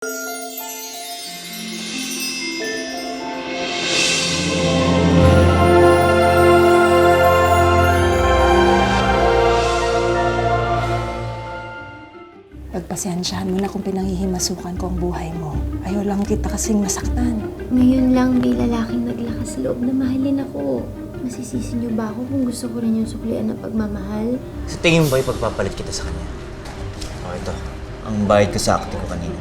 Pagpasensyahan mo na kung pinanghihimasukan ko ang buhay mo. Ayaw lang kita kasing masaktan. Ngayon lang may lalaking naglakas sa loob na mahalin ako. Masisisi niyo ba ako kung gusto ko rin yung suklian ng pagmamahal? Sa tingin mo ba ipagpapalit kita sa kanya? O ito, ang bayad ko sa acting ko kanina.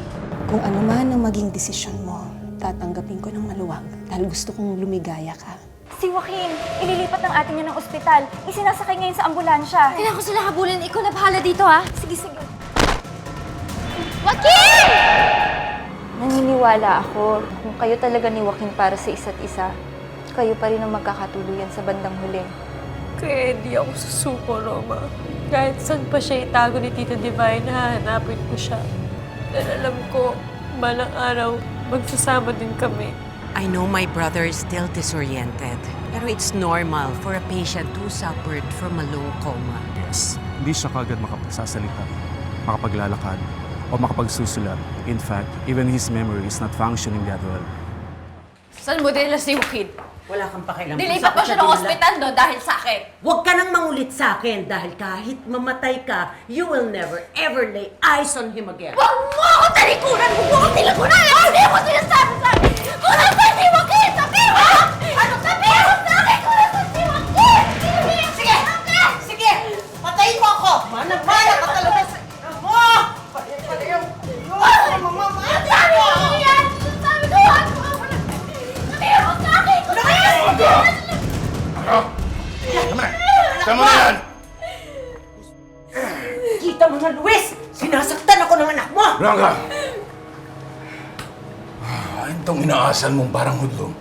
Kung ano man ang maging desisyon mo, tatanggapin ko ng maluwag dahil gusto kong lumigaya ka. Si Joaquin, ililipat ng atin niya ng ospital. Isinasakay ngayon sa ambulansya. Kailangan ko sila habulin. Ikaw na bahala dito, ha? Sige, sige. Joaquin! Naniniwala ako kung kayo talaga ni Joaquin para sa isa't isa, kayo pa rin ang magkakatuluyan sa bandang huli. Kaya hindi ako susuko, Roma. Kahit saan pa siya itago ni Tita Divine, hahanapin ko siya. Dahil alam ko, balang araw, magsasama din kami. I know my brother is still disoriented, pero it's normal for a patient who suffered from a long coma. Yes, hindi siya kagad makapagsasalita, makapaglalakad, o makapagsusulat. In fact, even his memory is not functioning that well. Saan mo dinala si Joaquin? Wala kang pakialam. Dilipat mo siya ng ospital, no? Dahil sa akin. Huwag ka nang mangulit sa akin dahil kahit mamatay ka, you will never ever lay eyes on him again. Huwag mo ako talikuran! Huwag mo ako talikuran! Hindi mo sinasabi sa akin! Kung nasan si Joaquin! Sabihin mo! Ano sabihin mo sa akin kung nasan si Joaquin? Sige! Sige! Patayin mo ako! Manang-mana ka talaga sa ina mo! Pati yung... Mamamatay mo! Yan! Sabi ko! Huwag mo ako sabihin mo sa akin kung nasan si Joaquin! Tama na! Tama na yan! Kita mo na, Luis! Sinasaktan ako ng anak mo! Blanca! Itong inaasan mong parang hudlong.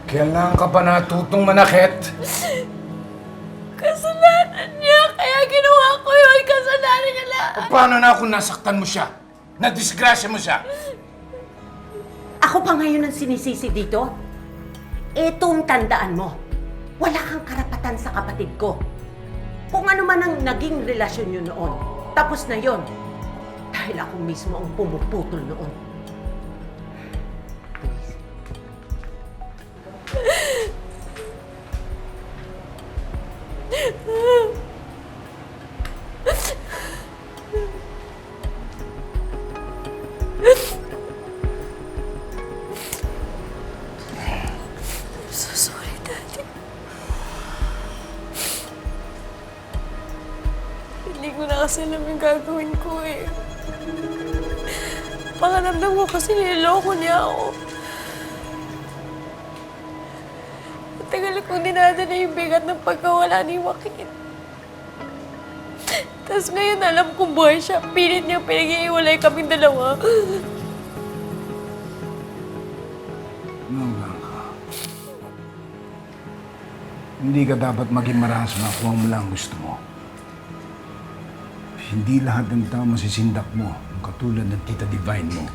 Kailangan ka pa natutong manakit. Kasalanan niya! Kaya ginawa ko yun! Kasalanan niya lahat! Paano na kung nasaktan mo siya? Nadisgrasya mo siya? Ako pa ngayon ang sinisisi dito? Itong tandaan mo. Wala kang karapatan sa kapatid ko. Kung ano man ang naging relasyon nyo noon, tapos na yon. Dahil ako mismo ang pumuputol noon. So sorry, Daddy. Hindi ko na kasi alam yung gagawin ko eh. Pakiramdam ko kasi niloloko niya ako. Matagal kong dinadala yung bigat ng pagkawala ni Joaquin. Tapos ngayon alam kong buhay siya. Pilit niyang pinag-iiwalay kaming dalawa. Blanca. Hindi ka dapat maging marahas na kuha mo lang gusto mo. Hindi lahat ng tao masisindak mo, katulad ng Tita Divine mo.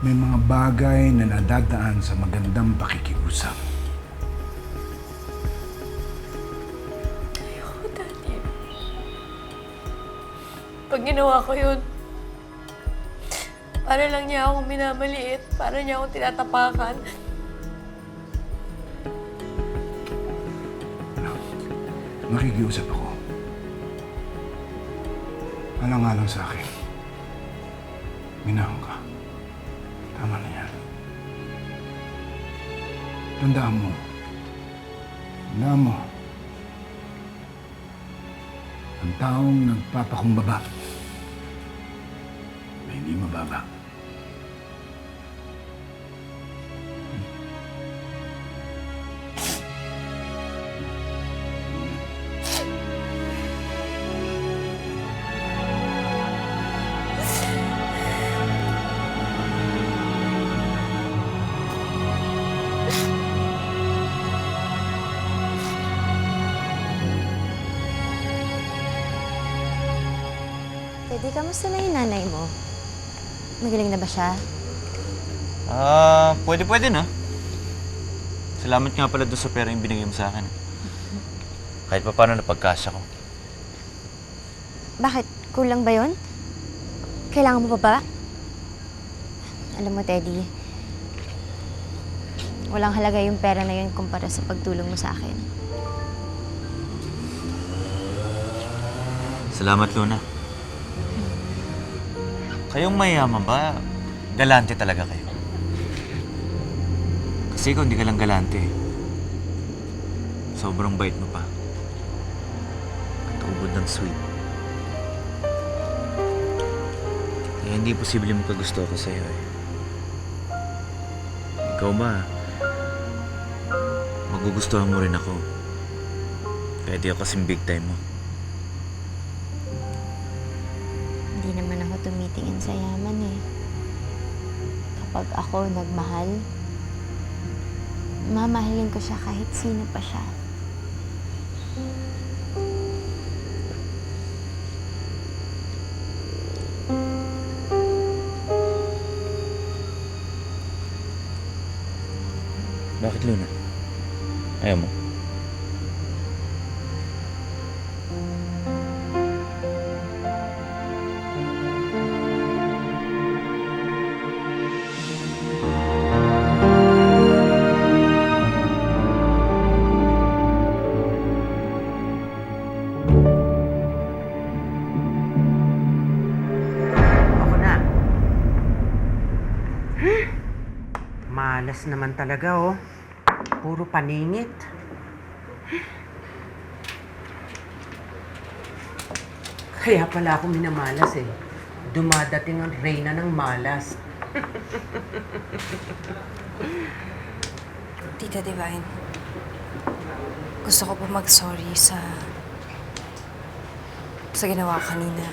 May mga bagay na nadadaan sa magandang pakikiusap. Ayoko, Daddy. Pag ginawa ko yun, para lang niya akong minamaliit, para niya akong tinatapakan. Nakikiusap ako. Alang-alang sa akin. Minahon ka. Tama na yan. Tandaan mo. Tandaan mo. Ang taong nagpapakumbaba ay hindi mababa. Teddy, kamusta na yung nanay mo? Magaling na ba siya? Pwede na. Salamat nga pala doon sa pera yung binigay mo sa akin. Kahit pa paano napagkasya ko. Bakit? Kulang ba yun? Kailangan mo pa ba? Alam mo, Teddy, walang halaga yung pera na yun kumpara sa pagtulong mo sa akin. Salamat, Luna. Kayong mayaman ba, galante talaga kayo? Kasi ikaw hindi ka lang galante. Sobrang bait mo pa. At ubod ng sweet. Kaya hindi posible magkagusto ako sa'yo eh. Ikaw ba, magugustuhan mo rin ako. Kaya di ako kasing big time mo. Hindi naman ako tumitingin sa yaman eh. Kapag ako nagmahal, mamahalin ko siya kahit sino pa siya. Bakit, Luna? Ayaw mo? Ako na. Malas naman talaga, oh. Puro paningit. Kaya pala ako minamalas eh. Dumadating ang reyna ng malas. Tita Divine, gusto ko po mag-sorry sa ginawa ko kanina.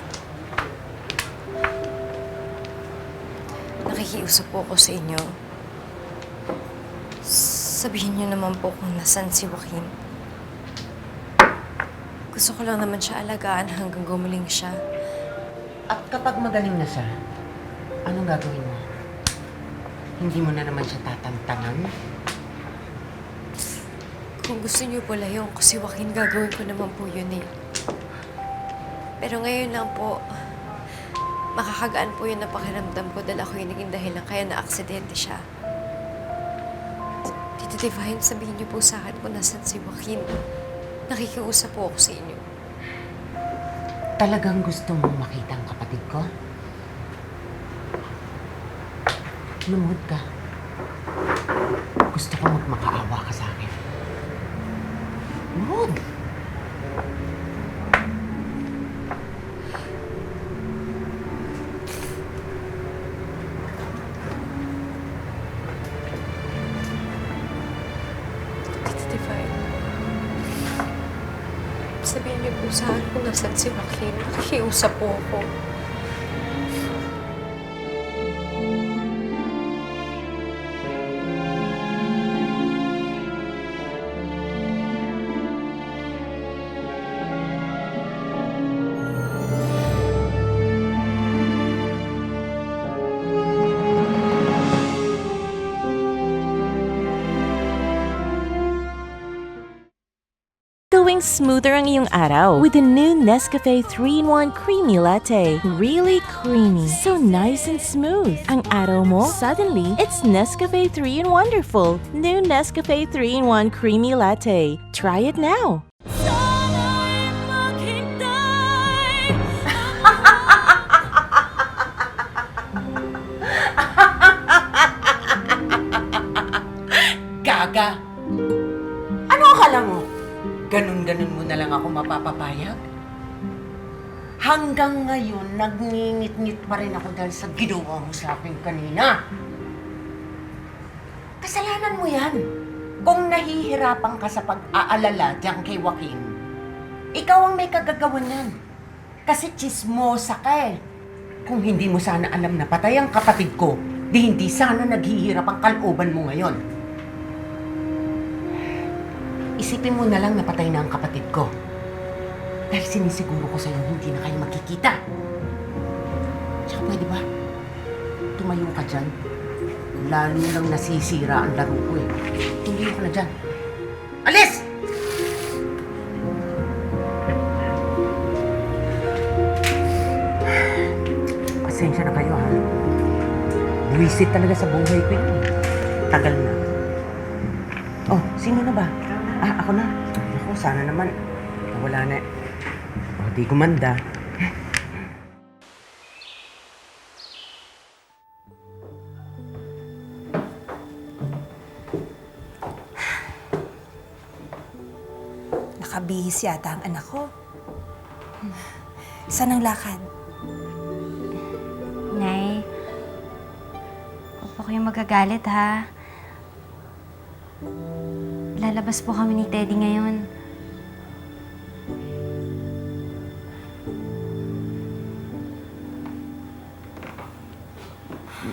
Nakikiusap po ako sa inyo. Sabihin niyo naman po kung nasan si Joaquin. Gusto ko lang naman siya alagaan hanggang gumaling siya. At kapag magaling na siya, anong gagawin mo? Hindi mo na naman siya tatantangan? Kung gusto niyo po layo ko si Joaquin, gagawin ko naman po yun eh. Pero ngayon lang po, makakagaan po yun na pakiramdam ko dahil ako yung naging dahilan kaya na-aksidente siya. Tita Divine, sabihin niyo po sa akin kung nasan si Joaquin. Nakikiusap po ako sa inyo. Talagang gusto mong makita ang kapatid ko? Lumuhod ka. Gusto ko magmakaawa ka sa akin. Lumuhod! Tita Divine, sabihin niyo po sa akin kung nasan si Joaquin. Nakikiusap po ako. Going smoother ang iyong araw with the new Nescafe 3-in-1 Creamy Latte. Really creamy. So nice and smooth. Ang araw mo, suddenly, it's Nescafe 3-in-Wonderful. New Nescafe 3-in-1 Creamy Latte. Try it now. Gaga! Ano akala mo? Ganun-ganun mo na lang ako mapapapayag? Hanggang ngayon, nagngingit-ngit pa rin ako dahil sa ginawa mo sa akin kanina. Kasalanan mo yan. Kung nahihirapan ka sa pag-aalala diyan kay Joaquin, ikaw ang may kagagawan yan. Kasi chismosa ka eh. Kung hindi mo sana alam na patay ang kapatid ko, di hindi sana naghihirap ang kalooban mo ngayon. Isipin mo na lang na patay na ang kapatid ko. Dahil sinisiguro ko sa'yo hindi na kayo magkikita. Tsaka pwede ba? Tumayo ka dyan. Lalo lang nasisira ang laro ko eh. Tumayo ka na dyan. Alis! pasensya na kayo ha. Buwisit talaga sa buhay ko yun. Tagal na. Oh, sino na ba? Ako na. Ako, sana naman. Wala na. Oh, di gumanda. Nakabihis yata ang anak ko. Saan ang lakad? Nay, huwag po kayong magagalit, ha? Lalabas po kami ni Teddy ngayon.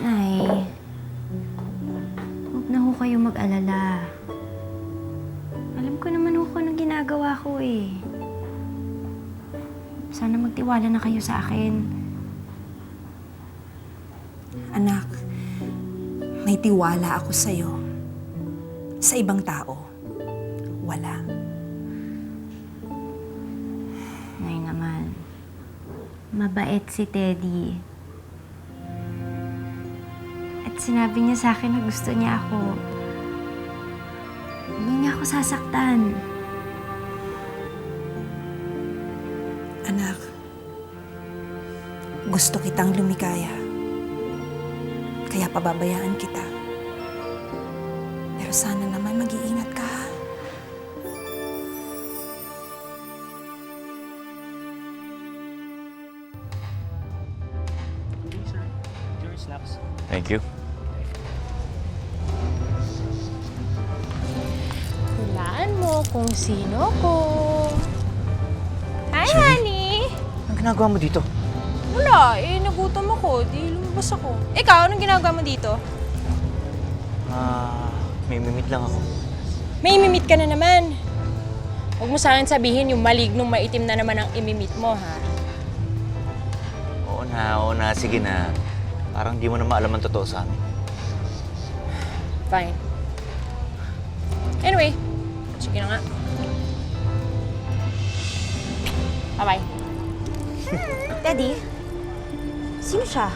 Nay, huwag na ho kayong mag-alala. Alam ko naman ho kung anong ginagawa ko eh. Sana magtiwala na kayo sa akin. Anak, may tiwala ako sa'yo. Sa ibang tao, wala. Nay naman, mabait si Teddy. At sinabi niya sa akin na gusto niya ako. Hindi niya ako sasaktan. Anak, gusto kitang lumikaya. Kaya pababayaan kita. Pero sana naman mag-iingat ka, ha? Thank you. Hulaan mo kung sino ko. Hi, honey! Anong ginagawa mo dito? Wala, nagutom ako. Di lumabas ako. Ikaw, anong ginagawa mo dito? May mimit lang ako. May imimit ka na naman. Huwag mo sa akin sabihin yung malignong maitim na naman ang imimit mo, ha? Oo na. Sige na. Parang di mo na maalam ang totoo sa amin. Fine. Anyway, sige na nga. Bye-bye. Teddy, sino siya?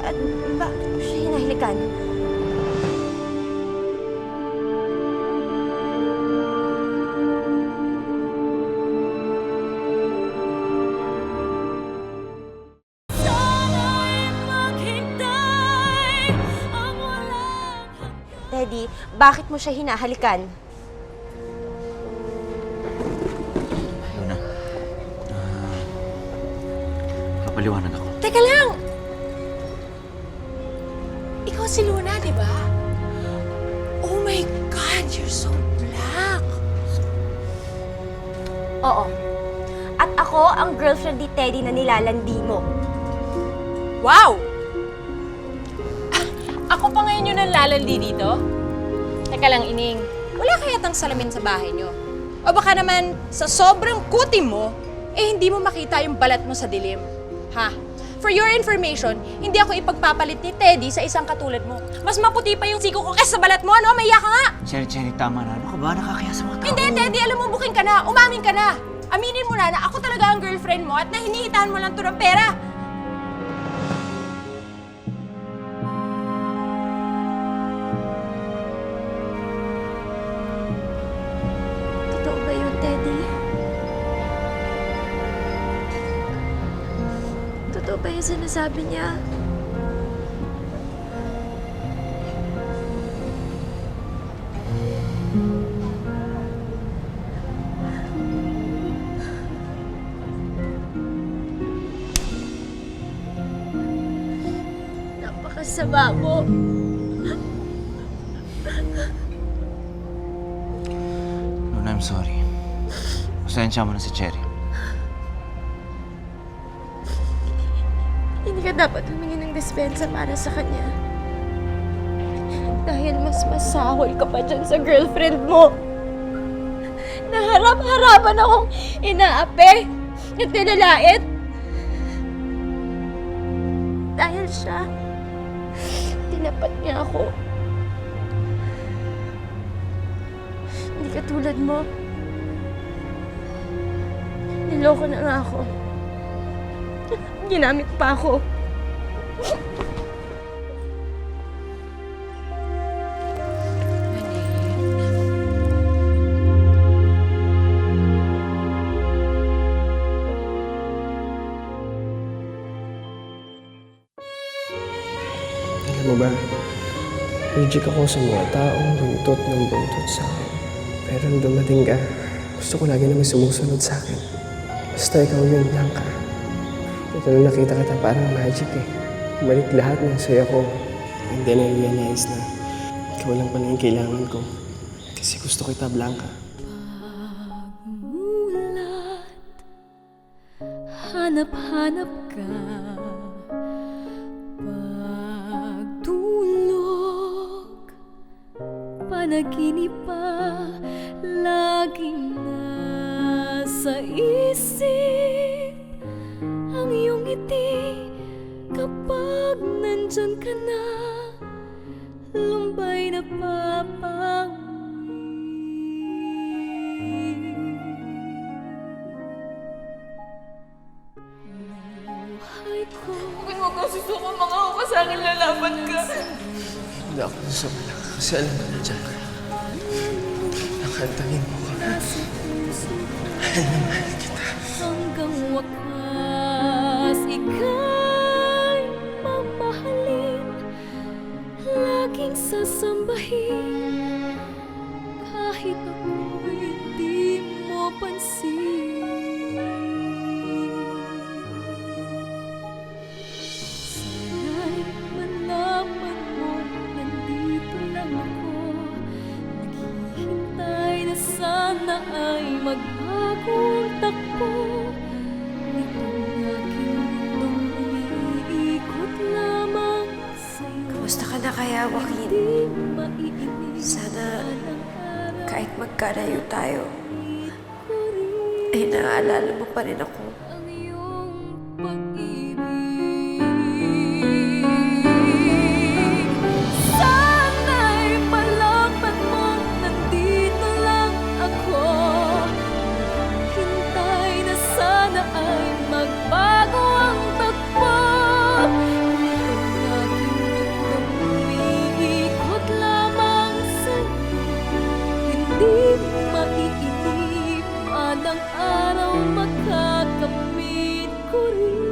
At bakit mo siya hinahilikan? Teddy, bakit mo siya hinahalikan? Luna. Papaliwanag ako. Teka lang! Ikaw si Luna, di ba? Oh my God, you're so black! Oo. At ako ang girlfriend ni Teddy na nilalandi mo. Wow! Ako pa ngayon yung nanlalandi dito? Teka lang, Ining. Wala kaya tang salamin sa bahay nyo? O baka naman, sa sobrang kutim mo, hindi mo makita yung balat mo sa dilim. Ha? For your information, hindi ako ipagpapalit ni Teddy sa isang katulad mo. Mas maputi pa yung siko ko kaysa sa balat mo, ano? Maiya ka nga! Cherry, tama na. Ano ka ba? Nakakaya sa mga tao. Hindi, Teddy, alam mo, buking ka na. Umamin ka na. Aminin mo na ako talaga ang girlfriend mo at nahinihitahan mo lang to ng pera. Totoo ba yun, Teddy? Totoo ba yung sinasabi niya? Napakasama mo. Luna, I'm sorry. Pasensya mo na si Cherry. Hindi ka dapat humingi ng dispensa para sa kanya. Dahil mas masahol ka pa dyan sa girlfriend mo. Naharap-harapan akong inaape at nilalait. Dahil siya, tinapat niya ako. Hindi katulad mo. Niloko na nga ako. ginamit pa ako. Alam mo ba, allergic ako sa mga taong buntot sa akin. Pero nung dumating ka, gusto ko lagi naman sumusunod sa akin. Basta ikaw yun, Blanca. Ito nung nakita kita parang magic eh. Bumalik lahat ng saya ko. And then I realized na ikaw lang pala yung kailangan ko. Kasi gusto kita, Blanca. Hanap-hanap ka. Pagtulog, panaginip pa, laging nasa isip ang iyong ngiti. Kapag nandyan ka na, lumbay na Kung huwag kang susuko, mga ako sa akin, lalaban ka. Hindi ako sasama kasi alam ko na dyan ka. Nakantangin mo ka. Mahal na mahal kita. hanggang wakas ika'y mamahalin, laging sasambahin, kahit ako'y di mo pansin. Sana'y malaman mo, nandito lang ako, naghihintay na sana ay magbagong takbo. Nitong aking mundong umiikot lamang sa'yo. Kamusta ka na kaya, Joaquin? Di maiinis Sana ang araw kahit magkalayo tayo, ko rin ay naaalala mo pa rin ako. ang iyong pag-ibig. Sana'y malaman mo, nandito lang ako, hintay na sana ay magbago ang tagpo. Nitong aking mundong umiikot lamang sa'yo, hindi maiinip anang araw makakamit ko rin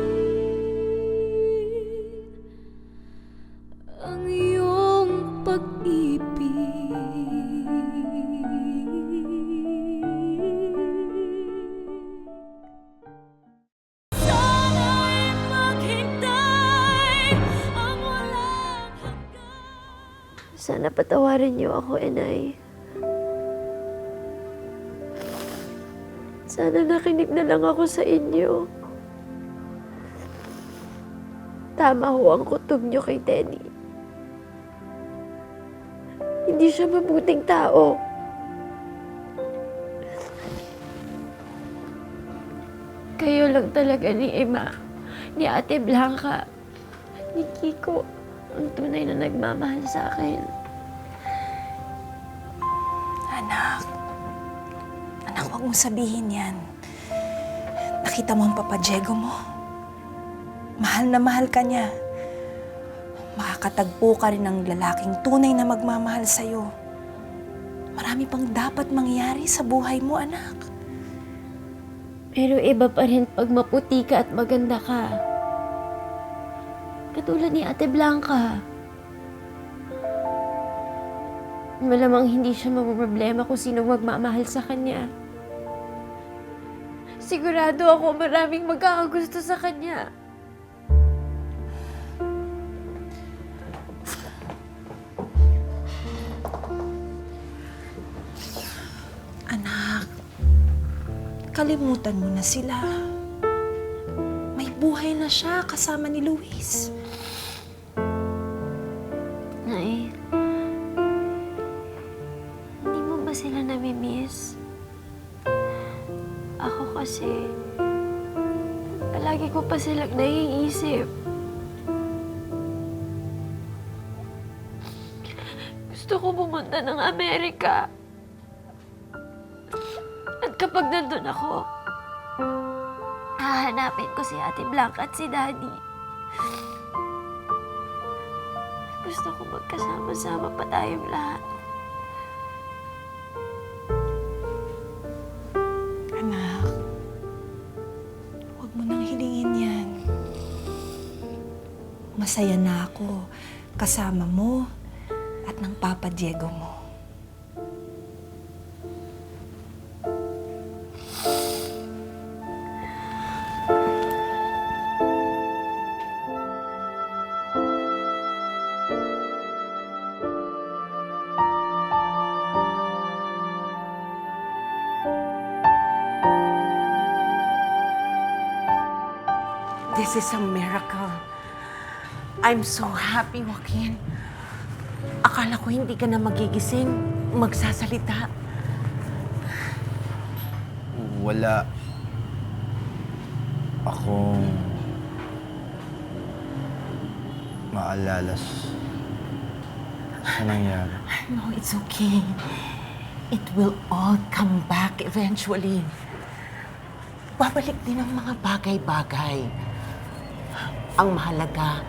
ang iyong pag-ibig. Sana'y maghintay ang walang hanggan. Sana patawarin niyo ako, Inay. Sana nakinig na lang ako sa inyo. Tama ho ang kutob niyo kay Teddy. Hindi siya mabuting tao. Kayo lang talaga ni Emma, ni Ate Blanca, ni Kiko, ang tunay na nagmamahal sa akin. Anak, huwag mong sabihin yan. Nakita mo ang Papa Diego mo. Mahal na mahal ka niya. Makakatagpo ka rin ng lalaking tunay na magmamahal sa'yo. Marami pang dapat mangyari sa buhay mo, anak. Pero iba pa rin pag maputi ka at maganda ka. Katulad ni Ate Blanca. Malamang hindi siya mapoproblema kung sino magmamahal sa kanya. Sigurado ako maraming magkakagusto sa kanya. Anak, kalimutan mo na sila. May buhay na siya kasama ni Luis. Nay, hindi mo ba sila nami-miss? Ako kasi, palagi ko pa silang naiisip. Gusto ko pumunta ng Amerika. At kapag nandun ako, Hahanapin ko si Ate Blanca at si Daddy. Gusto ko magkasama-sama pa tayong lahat. Anak, huwag mo nang hilingin yan. Masaya na ako kasama mo at ng Papa Diego mo. This is a miracle. I'm so happy, Joaquin. Akala ko hindi ka na magigising, magsasalita. Wala akong maalala sa nangyari. No, it's okay. It will all come back eventually. Babalik din ang mga bagay-bagay. Ang mahalaga,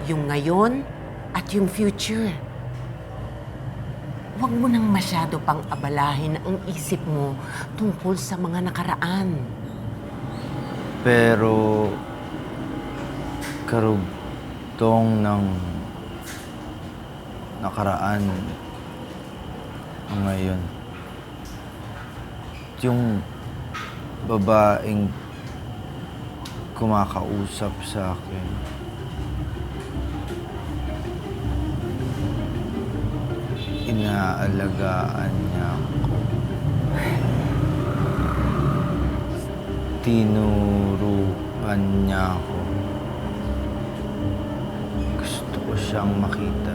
yung ngayon at yung future. Huwag mo nang masyado pang abalahin ang isip mo tungkol sa mga nakaraan. Pero karugtong ng nakaraan ang ngayon. Yung babaeng kumakausap sa akin. Inaalagaan niya ako. Tinuruan niya ako. Gusto ko siyang makita.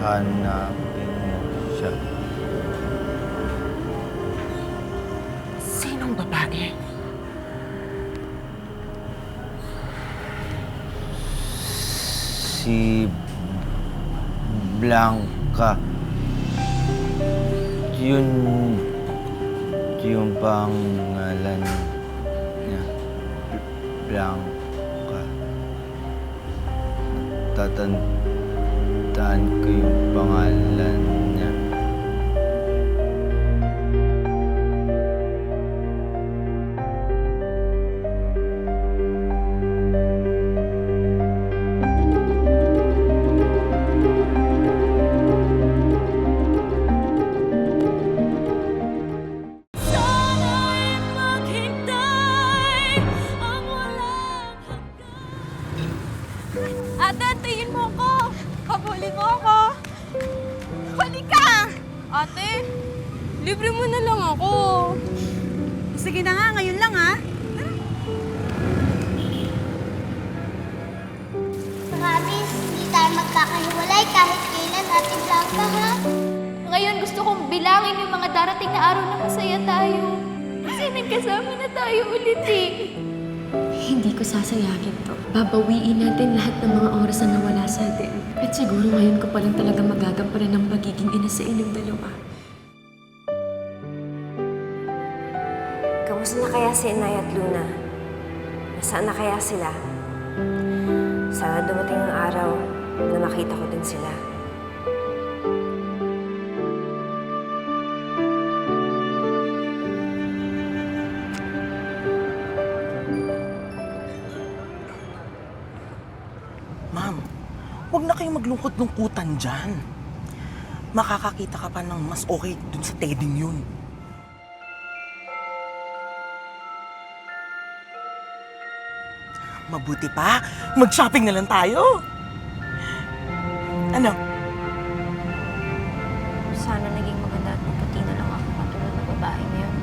Hanapin mo siya. Sinong babae? Si Blanca. Yung pangalan niya. Blanca. Tatandaan ko yung pangalan niya. Ate, tingin mo ko! Habulin mo ako! Huli ka! Ate, libre mo na lang ako. Sige na nga, ngayon lang ha. Promise, hindi tayo magkakahiwalay kahit kailan, Ate Blanca, ha? Ngayon gusto kong bilangin yung mga darating na araw na masaya tayo. Kasi nagkasama na tayo ulit eh. Hindi ko sasayangin to. Babawiin natin lahat ng mga oras na nawala sa atin. At siguro ngayon ko pa lang talaga magagampanan ng pagiging ina sa inyong dalawa. Kamusta na kaya si Inay at Luna? Nasaan na kaya sila? Sana dumating ang araw na makita ko din sila. Ma'am, huwag na kayong maglungkot-lungkutan dyan. Makakakita ka pa ng mas okay dun sa Tedding yun. Mabuti pa, mag-shopping na lang tayo. Ano? Sana naging maganda at maputi na lang ako katulad ng babae na yun.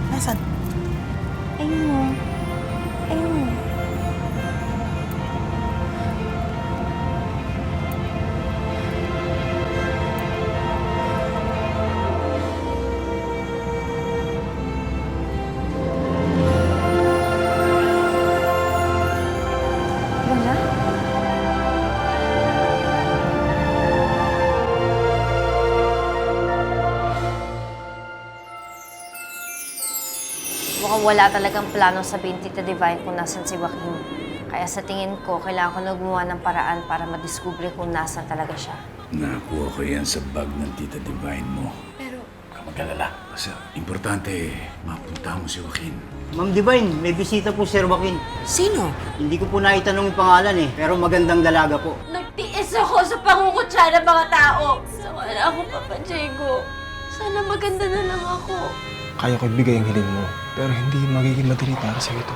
Nasaan? Ayun mo. Ayun mo. wala talagang plano sabihin Tita Divine kung nasan si Joaquin. Kaya sa tingin ko, kailangan ko na gumawa ng paraan para madiskubre kung nasan talaga siya. Nakuha ko yan sa bag ng Tita Divine mo. Pero... Huwag kang mag-alala. Kasi importante, mapunta mo si Joaquin. Ma'am Divine, may bisita po Sir Joaquin. Sino? Hindi ko po naitanong yung pangalan eh, pero magandang dalaga po. Nagtiis ako sa pangungutya ng mga tao. Sawa na ako, Papa Diego. Sana maganda na lang ako. Kaya ko ibigay ang hiling mo, pero hindi magiging madali para sa ito.